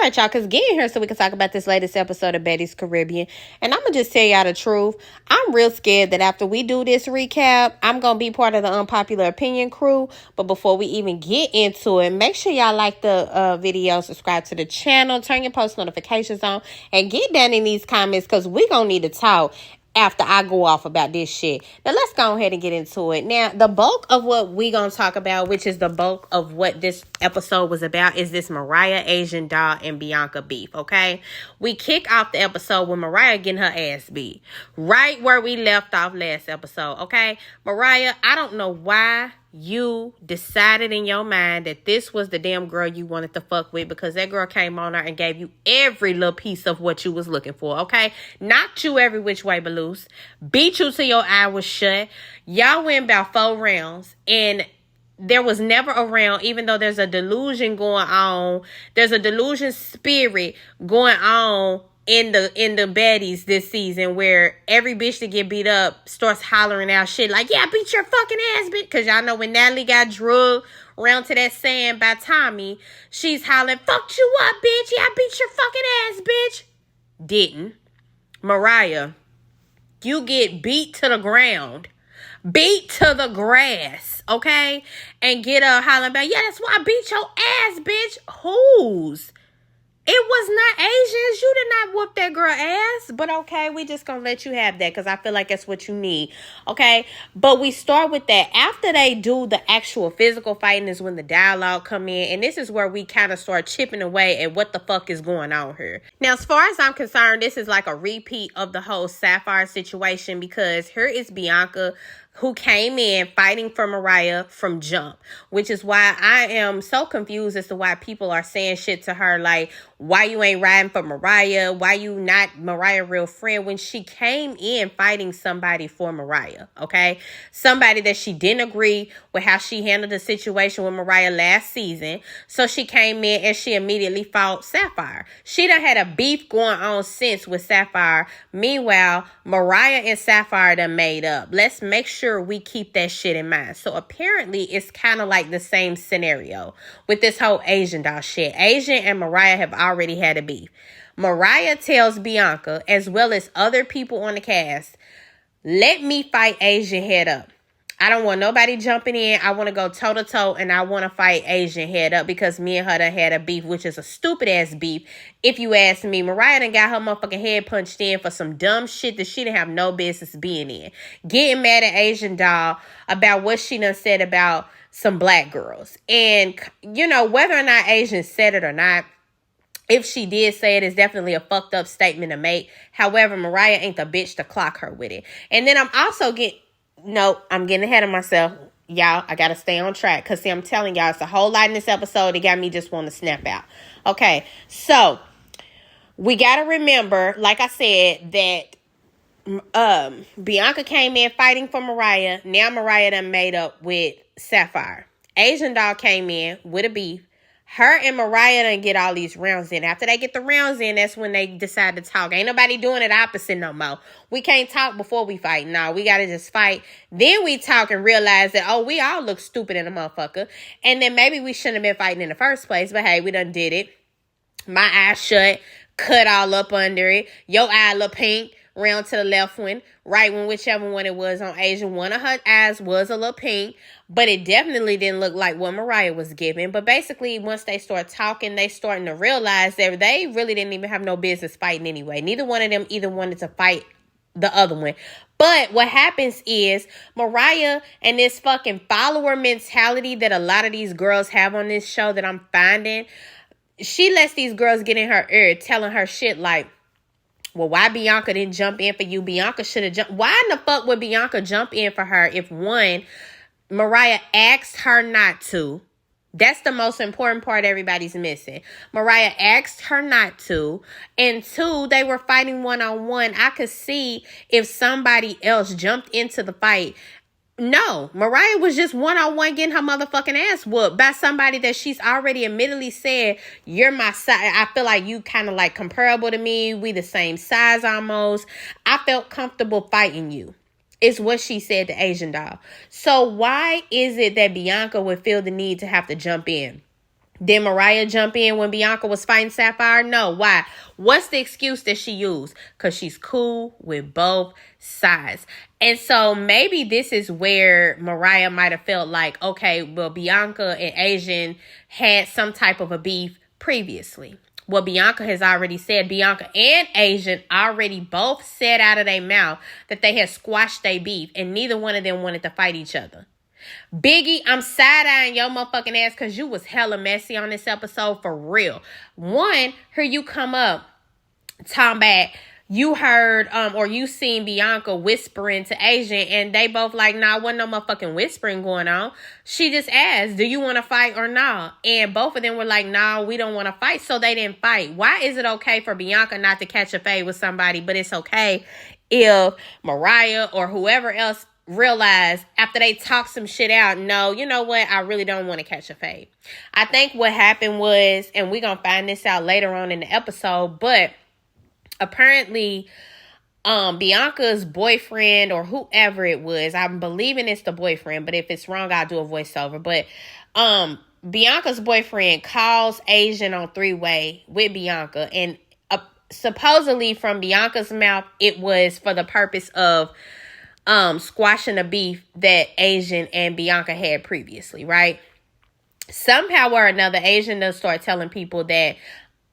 right, y'all, because get in here so we can talk about this latest episode of Baddies Caribbean. And I'm going to just tell y'all the truth. I'm real scared that after we do this recap, I'm going to be part of the unpopular opinion crew. But before we even get into it, make sure y'all like the video, subscribe to the channel, turn your post notifications on, and get down in these comments because we going to need to talk after I go off about this shit. Now, let's go ahead and get into it. Now, the bulk of what we gonna talk about, which is the bulk of what this episode was about, is this Mariah, Asian Doll, and Bianca beef, okay? We kick off the episode with Mariah getting her ass beat. Right where we left off last episode, okay? Mariah, I don't know why you decided in your mind that this was the damn girl you wanted to fuck with, because that girl came on her and gave you every little piece of what you was looking for, okay? Knocked you every which way but loose. Beat you till your eye was shut. Y'all went about 4 rounds, and there was never a round, even though there's a delusion going on. There's a delusion spirit going on in the baddies this season, where every bitch that get beat up starts hollering out shit like, yeah, I beat your fucking ass, bitch. Because y'all know when Natalie got drugged around to that sand by Tommie, she's hollering, fucked you up, bitch. Yeah, I beat your fucking ass, bitch. Didn't. Mariah, you get beat to the ground. Beat to the grass, okay? And get up hollering about, yeah, that's why I beat your ass, bitch. Whose? It was not Asians. You did not whoop that girl ass. But okay, we just gonna let you have that because I feel like that's what you need. Okay? But we start with that. After they do the actual physical fighting is when the dialogue come in. And this is where we kind of start chipping away at what the fuck is going on here. Now, as far as I'm concerned, this is like a repeat of the whole Sapphire situation, because here is Bianca, who came in fighting for Mariah from jump, which is why I am so confused as to why people are saying shit to her like, why you ain't riding for Mariah? Why you not Mariah's real friend? When she came in fighting somebody for Mariah, okay? Somebody that she didn't agree with how she handled the situation with Mariah last season. So she came in and she immediately fought Sapphire. She done had a beef going on since with Sapphire. Meanwhile, Mariah and Sapphire done made up. Let's make sure we keep that shit in mind. So apparently it's kind of like the same scenario with this whole Asian doll shit. Asian and Mariah have already had a beef. Mariah tells Bianca, as well as other people on the cast, let me fight Asian head up. I don't want nobody jumping in. I want to go toe to toe, and I want to fight Asian head up because me and her done had a beef, which is a stupid ass beef. If you ask me, Mariah done got her motherfucking head punched in for some dumb shit that she didn't have no business being in. Getting mad at Asian doll about what she done said about some black girls. And, you know, whether or not Asian said it or not, if she did say it, it's definitely a fucked up statement to make. However, Mariah ain't the bitch to clock her with it. And then I'm getting ahead of myself. Y'all, I got to stay on track. Because, see, I'm telling y'all, it's a whole lot in this episode that got me just want to snap out. Okay, so we got to remember, like I said, that Bianca came in fighting for Mariah. Now Mariah done made up with Sapphire. Asian doll came in with a beef. Her and Mariah done get all these rounds in. After they get the rounds in, that's when they decide to talk. Ain't nobody doing it opposite no more. We can't talk before we fight. No, we got to just fight. Then we talk and realize that, oh, we all look stupid in a motherfucker. And then maybe we shouldn't have been fighting in the first place. But hey, we done did it. My eye shut. Cut all up under it. Your eye look pink. Round to the left one, right one, whichever one it was on Asian. One of her eyes was a little pink, but it definitely didn't look like what Mariah was giving. But basically, once they start talking, they starting to realize that they really didn't even have no business fighting anyway. Neither one of them either wanted to fight the other one. But what happens is Mariah and this fucking follower mentality that a lot of these girls have on this show that I'm finding, she lets these girls get in her ear telling her shit like, well, why Bianca didn't jump in for you? Bianca should have jumped. Why in the fuck would Bianca jump in for her if, one, Mariah asked her not to? That's the most important part everybody's missing. Mariah asked her not to. And two, they were fighting one-on-one. I could see if somebody else jumped into the fight. No, Mariah was just one-on-one getting her motherfucking ass whooped by somebody that she's already admittedly said, you're my size. I feel like you kind of like comparable to me. We the same size almost. I felt comfortable fighting you, is what she said to Asian doll. So why is it that Bianca would feel the need to have to jump in? Did Mariah jump in when Bianca was fighting Sapphire? No. Why? What's the excuse that she used? Because she's cool with both sides. And so maybe this is where Mariah might have felt like, okay, well, Bianca and Asian had some type of a beef previously. Well, Bianca has already said, Bianca and Asian already both said out of their mouth that they had squashed their beef and neither one of them wanted to fight each other. Biggie, I'm side-eyeing your motherfucking ass because you was hella messy on this episode for real. One, here you come up, talking about you heard or you seen Bianca whispering to Asian and they both like, nah, wasn't no motherfucking whispering going on. She just asked, do you want to fight or not? And both of them were like, nah, we don't want to fight. So they didn't fight. Why is it okay for Bianca not to catch a fade with somebody, but it's okay if Mariah or whoever else realize after they talk some shit out, no, you know what, I really don't want to catch a fade. I think what happened was, and we're gonna find this out later on in the episode, but apparently Bianca's boyfriend or whoever it was, I'm believing it's the boyfriend, but if it's wrong, I'll do a voiceover. But Bianca's boyfriend calls Asian on three-way with Bianca, and supposedly from Bianca's mouth, it was for the purpose of squashing the beef that Asian and Bianca had previously, right? Somehow or another, Asian does start telling people that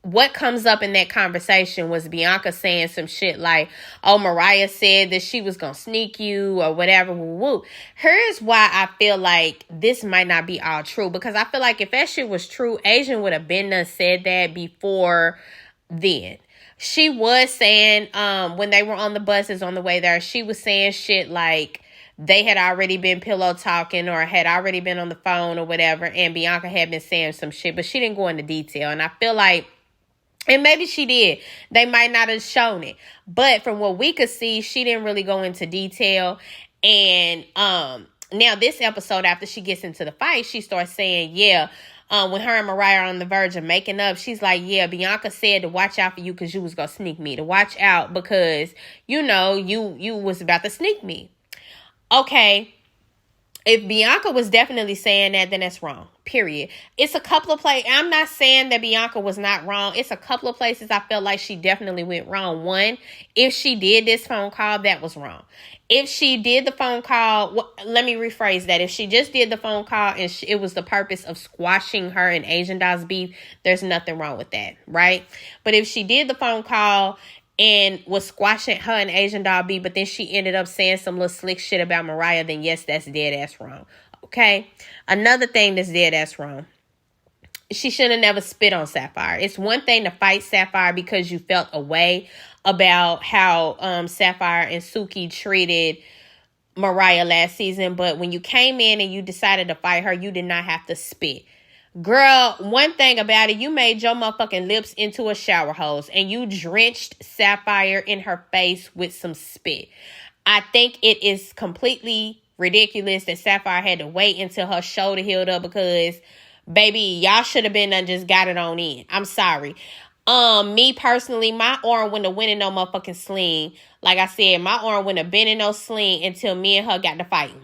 what comes up in that conversation was Bianca saying some shit like, oh, Mariah said that she was going to sneak you or whatever. Woo, woo. Here's why I feel like this might not be all true. Because I feel like if that shit was true, Asian would have been done said that before then. She was saying when they were on the buses on the way there, she was saying shit like they had already been pillow talking or had already been on the phone or whatever. And Bianca had been saying some shit, but she didn't go into detail. And I feel like, and maybe she did, they might not have shown it. But from what we could see, she didn't really go into detail. And now this episode, after she gets into the fight, she starts saying, yeah, when her and Mariah are on the verge of making up, she's like, yeah, Bianca said to watch out for you because you was going to sneak me. To watch out because, you know, you was about to sneak me. Okay. If Bianca was definitely saying that, then that's wrong. Period. It's a couple of places. I'm not saying that Bianca was not wrong. It's a couple of places I felt like she definitely went wrong. One, if she did this phone call, that was wrong. If she did the phone call, well, let me rephrase that. If she just did the phone call and it was the purpose of squashing her and Asian Doll's beef, there's nothing wrong with that, right? But if she did the phone call and was squashing her and Asian Doll beef, but then she ended up saying some little slick shit about Mariah, then yes, that's dead ass wrong. Okay? Another thing that's dead ass wrong. She should have never spit on Sapphire. It's one thing to fight Sapphire because you felt a way about how Sapphire and Tsiki treated Mariah last season. But when you came in and you decided to fight her, you did not have to spit. Girl, one thing about it, you made your motherfucking lips into a shower hose and you drenched Sapphire in her face with some spit. I think it is completely ridiculous that Sapphire had to wait until her shoulder healed up because, baby, y'all should have been done just got it on in. I'm sorry. Me personally, my arm wouldn't have went in no motherfucking sling. Like I said, my arm wouldn't have been in no sling until me and her got to fighting.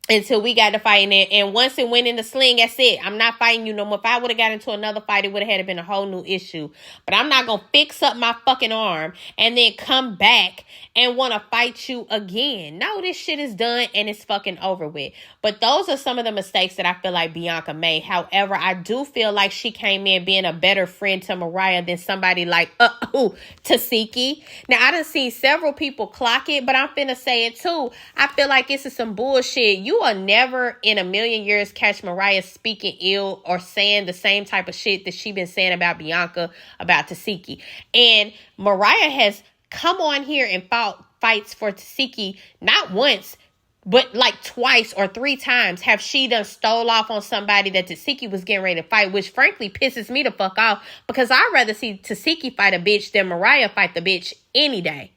Until we got to fighting it. And once it went in the sling, that's it. I'm not fighting you no more. If I would have got into another fight, it would have had been a whole new issue. But I'm not going to fix up my fucking arm and then come back and want to fight you again. No, this shit is done and it's fucking over with. But those are some of the mistakes that I feel like Bianca made. However, I do feel like she came in being a better friend to Mariah than somebody like, Tsiki. Now, I done seen several people clock it, but I'm finna say it too. I feel like this is some bullshit. You will never in a million years catch Mariah speaking ill or saying the same type of shit that she been saying about Bianca, about Tsiki. And Mariah has come on here and fought fights for Tsiki not once, but like twice or three times have she done stole off on somebody that Tsiki was getting ready to fight, which frankly pisses me the fuck off because I'd rather see Tsiki fight a bitch than Mariah fight the bitch any day.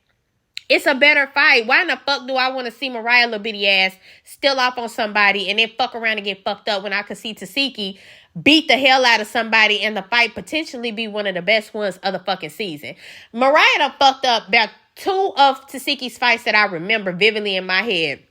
It's a better fight. Why in the fuck do I want to see Mariah little bitty ass still off on somebody and then fuck around and get fucked up when I could see Tsiki beat the hell out of somebody and the fight potentially be one of the best ones of the fucking season? Mariah done fucked up about two of Tsiki's fights that I remember vividly in my head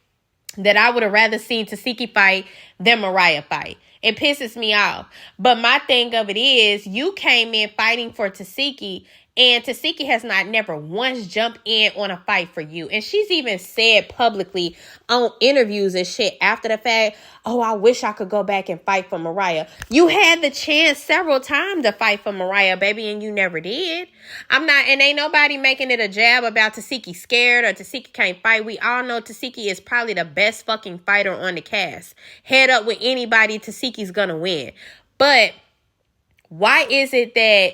that I would have rather seen Tsiki fight than Mariah fight. It pisses me off. But my thing of it is, you came in fighting for Tsiki, and Tsiki has not never once jumped in on a fight for you. And she's even said publicly on interviews and shit after the fact, oh, I wish I could go back and fight for Mariah. You had the chance several times to fight for Mariah, baby, and you never did. And ain't nobody making it a jab about Tsiki scared or Tsiki can't fight. We all know Tsiki is probably the best fucking fighter on the cast. Head up with anybody, Tsiki's gonna win. But why is it that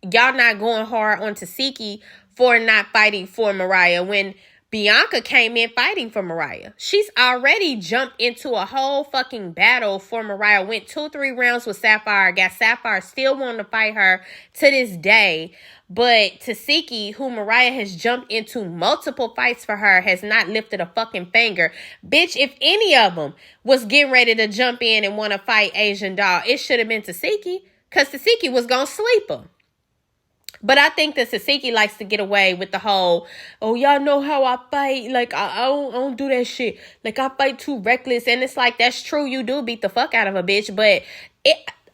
y'all not going hard on Tsiki for not fighting for Mariah when Bianca came in fighting for Mariah? She's already jumped into a whole fucking battle for Mariah. Went 2-3 rounds with Sapphire. Got Sapphire still wanting to fight her to this day. But Tsiki, who Mariah has jumped into multiple fights for her, has not lifted a fucking finger. Bitch, if any of them was getting ready to jump in and want to fight Asian Doll, it should have been Tsiki. Because Tsiki was going to sleep her. But I think that Tsiki likes to get away with the whole, oh, y'all know how I fight. Like, I don't do that shit. Like, I fight too reckless. And it's like, that's true. You do beat the fuck out of a bitch. But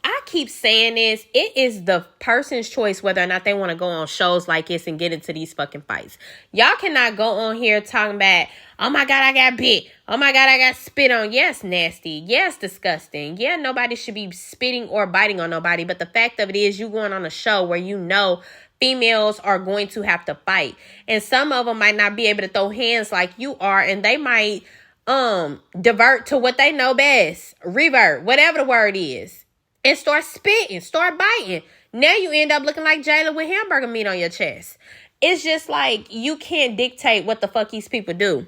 I keep saying this. It is the person's choice whether or not they want to go on shows like this and get into these fucking fights. Y'all cannot go on here talking about, oh my God, I got bit. Oh my God, I got spit on. Yes, nasty. Yes, disgusting. Yeah, nobody should be spitting or biting on nobody. But the fact of it is, you going on a show where you know females are going to have to fight. And some of them might not be able to throw hands like you are. And they might divert to what they know best. Revert, whatever the word is. And start spitting, start biting. Now you end up looking like Jela with hamburger meat on your chest. It's just like, you can't dictate what the fuck these people do.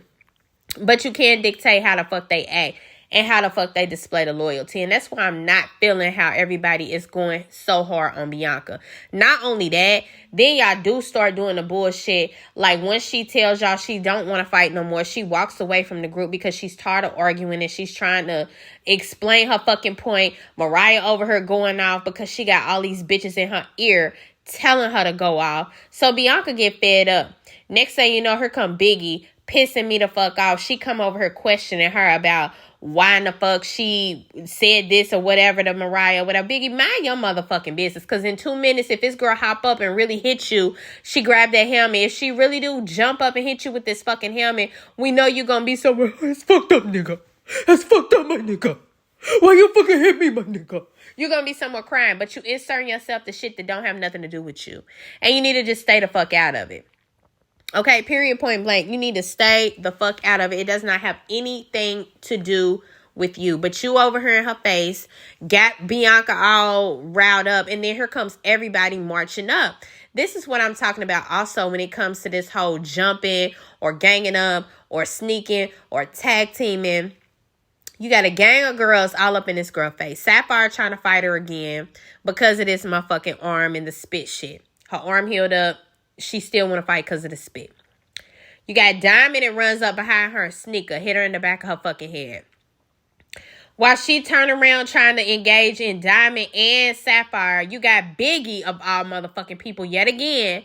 But you can dictate how the fuck they act and how the fuck they display the loyalty. And that's why I'm not feeling how everybody is going so hard on Bianca. Not only that, then y'all do start doing the bullshit. Like, once she tells y'all she don't want to fight no more, she walks away from the group because she's tired of arguing and she's trying to explain her fucking point. Mariah over her going off because she got all these bitches in her ear telling her to go off. So Bianca get fed up. Next thing you know, here come Biggie pissing me the fuck off. She come over here questioning her about why in the fuck she said this or whatever to Mariah. Whatever. Biggie, mind your motherfucking business. Because in 2 minutes, if this girl hop up and really hit you, she grab that helmet. If she really do jump up and hit you with this fucking helmet, we know you're going to be somewhere. That's fucked up, nigga. That's fucked up, my nigga. Why you fucking hit me, my nigga? You're going to be somewhere crying. But you inserting yourself to shit that don't have nothing to do with you. And you need to just stay the fuck out of it. Okay, period, point blank. You need to stay the fuck out of it. It does not have anything to do with you. But you over here in her face got Bianca all riled up. And then here comes everybody marching up. This is what I'm talking about also when it comes to this whole jumping or ganging up or sneaking or tag teaming. You got a gang of girls all up in this girl face. Sapphire trying to fight her again because of this motherfucking arm and the spit shit. Her arm healed up. She still want to fight because of the spit. You got Diamond that runs up behind her and sneaker. Hit her in the back of her fucking head. While she turn around trying to engage in Diamond and Sapphire, you got Biggie of all motherfucking people yet again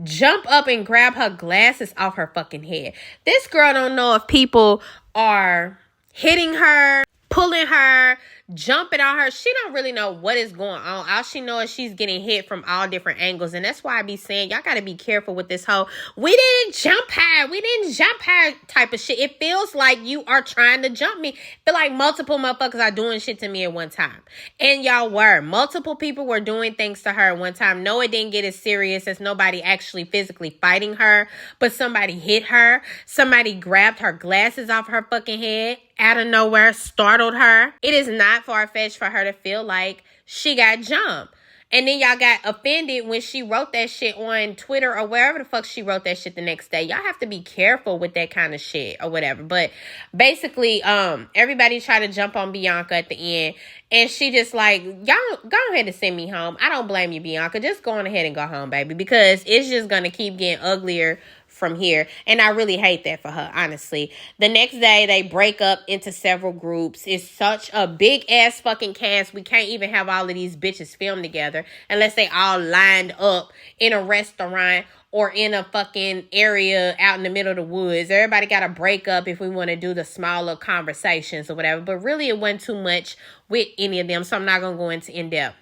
jump up and grab her glasses off her fucking head. This girl don't know if people are hitting her, pulling her, jumping on her. She don't really know what is going on. All she knows is she's getting hit from all different angles. And that's why I be saying, y'all got to be careful with this whole, we didn't jump her type of shit. It feels like you are trying to jump me. Feel like multiple motherfuckers are doing shit to me at one time. And y'all were. Multiple people were doing things to her at one time. No, it didn't get as serious as nobody actually physically fighting her. But somebody hit her. Somebody grabbed her glasses off her fucking head out of nowhere, startled her. It is not far-fetched for her to feel like she got jumped. And then y'all got offended when she wrote that shit on Twitter or wherever the fuck she wrote that shit the next day. Y'all have to be careful with that kind of shit or whatever. But basically, everybody tried to jump on Bianca at the end. And she just like, y'all go ahead and send me home. I don't blame you, Bianca. Just go on ahead and go home, baby. Because it's just going to keep getting uglier from here. And I really hate that for her, honestly. The next day, they break up into several groups. It's such a big-ass fucking cast. We can't even have all of these bitches film together unless they all lined up in a restaurant or in a fucking area out in the middle of the woods. Everybody got to break up if we want to do the smaller conversations or whatever. But really, it wasn't too much with any of them, so I'm not going to go into in-depth.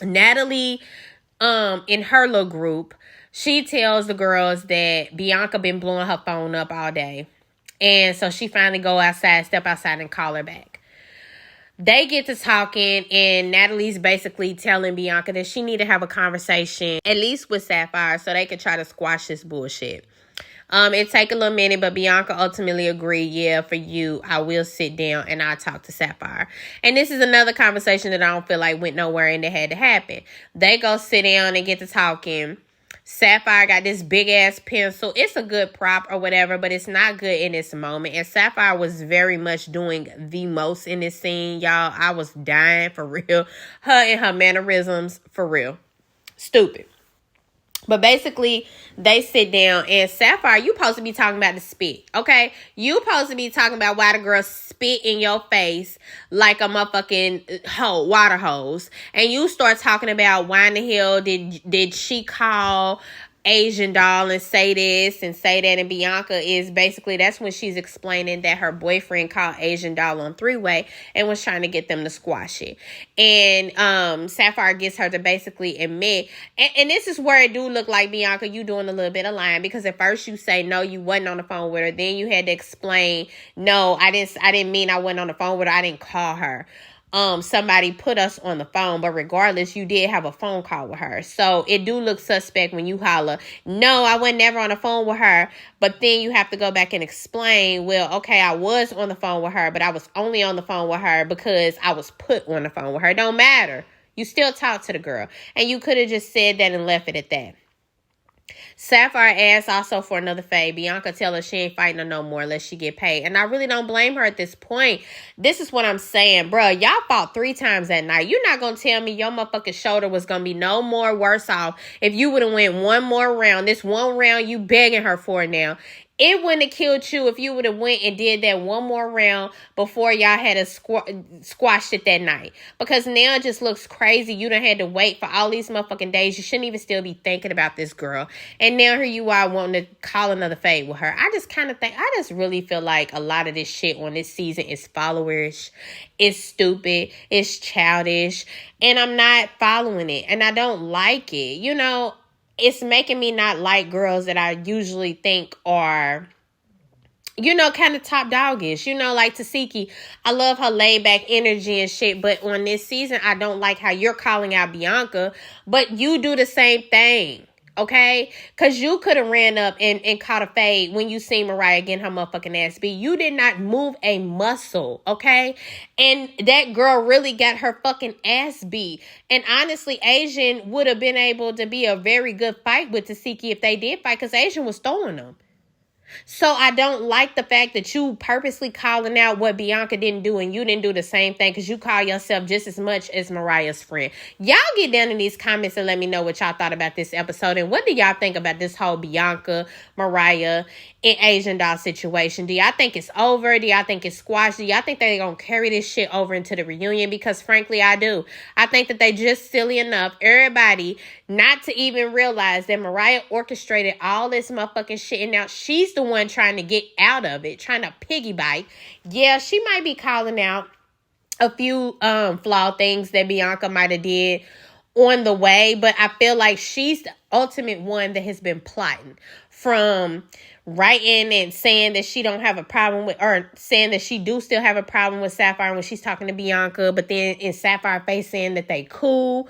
Natalie, in her little group, she tells the girls that Bianca been blowing her phone up all day. And so she finally step outside and call her back. They get to talking, and Natalie's basically telling Bianca that she need to have a conversation, at least with Sapphire, so they could try to squash this bullshit. It take a little minute, but Bianca ultimately agreed, yeah, for you, I will sit down and I'll talk to Sapphire. And this is another conversation that I don't feel like went nowhere and it had to happen. They go sit down and get to talking. Sapphire got this big-ass pencil. It's a good prop or whatever, but it's not good in this moment. And Sapphire was very much doing the most in this scene, y'all. I was dying for real. Her and her mannerisms, for real. Stupid. But basically, they sit down, and Sapphire, you supposed to be talking about the spit, okay? You supposed to be talking about why the girl spit in your face like a motherfucking water hose. And you start talking about why in the hell did she call Asian Doll and say this and say that, and Bianca is basically, that's when she's explaining that her boyfriend called Asian Doll on three-way and was trying to get them to squash it. And Sapphire gets her to basically admit, and this is where it do look like, Bianca, you doing a little bit of lying, because at first you say no, you wasn't on the phone with her, then you had to explain, no, I didn't mean I wasn't on the phone with her, I didn't call her. Somebody put us on the phone, but regardless, you did have a phone call with her. So it do look suspect when you holler, no, I was never on the phone with her. But then you have to go back and explain, well, okay, I was on the phone with her, but I was only on the phone with her because I was put on the phone with her. It don't matter. You still talk to the girl. And you could have just said that and left it at that. Sapphire asks also for another fade. Bianca tell her she ain't fighting her no more unless she get paid. And I really don't blame her at this point. This is what I'm saying, bro. Y'all fought 3 times that night. You're not going to tell me your motherfucking shoulder was going to be no more worse off if you would have went one more round. This one round you begging her for now. It wouldn't have killed you if you would have went and did that one more round before y'all had a squashed it that night. Because now it just looks crazy. You done had to wait for all these motherfucking days. You shouldn't even still be thinking about this girl. And now here you are wanting to call another fade with her. I just really feel like a lot of this shit on this season is followerish. It's stupid. It's childish. And I'm not following it. And I don't like it. You know, it's making me not like girls that I usually think are, you know, kind of top doggish. You know, like Tsiki. I love her laid back energy and shit. But on this season, I don't like how you're calling out Bianca. But you do the same thing. Okay? Because you could have ran up and caught a fade when you seen Mariah getting her motherfucking ass beat. You did not move a muscle. Okay? And that girl really got her fucking ass beat. And honestly, Asian would have been able to be a very good fight with Tsiki if they did fight, because Asian was throwing them. So I don't like the fact that you purposely calling out what Bianca didn't do and you didn't do the same thing, because you call yourself just as much as Mariah's friend. Y'all get down in these comments and let me know what y'all thought about this episode, and what do y'all think about this whole Bianca, Mariah, and Asian Doll situation. Do y'all think it's over? Do y'all think it's squashed? Do y'all think they're going to carry this shit over into the reunion? Because frankly, I do. I think that they just silly enough, everybody, not to even realize that Mariah orchestrated all this motherfucking shit, and now she's the one trying to get out of it, trying to piggyback. Yeah, she might be calling out a few flawed things that Bianca might have did on the way, but I feel like she's the ultimate one that has been plotting, from writing and saying that she don't have a problem with, or saying that she do still have a problem with Sapphire when she's talking to Bianca, but then in Sapphire face saying that they cool.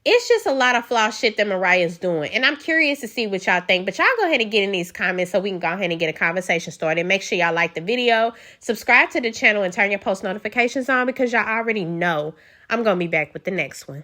It's just a lot of flawed shit that Mariah's doing. And I'm curious to see what y'all think. But y'all go ahead and get in these comments so we can go ahead and get a conversation started. Make sure y'all like the video, subscribe to the channel, and turn your post notifications on, because y'all already know I'm going to be back with the next one.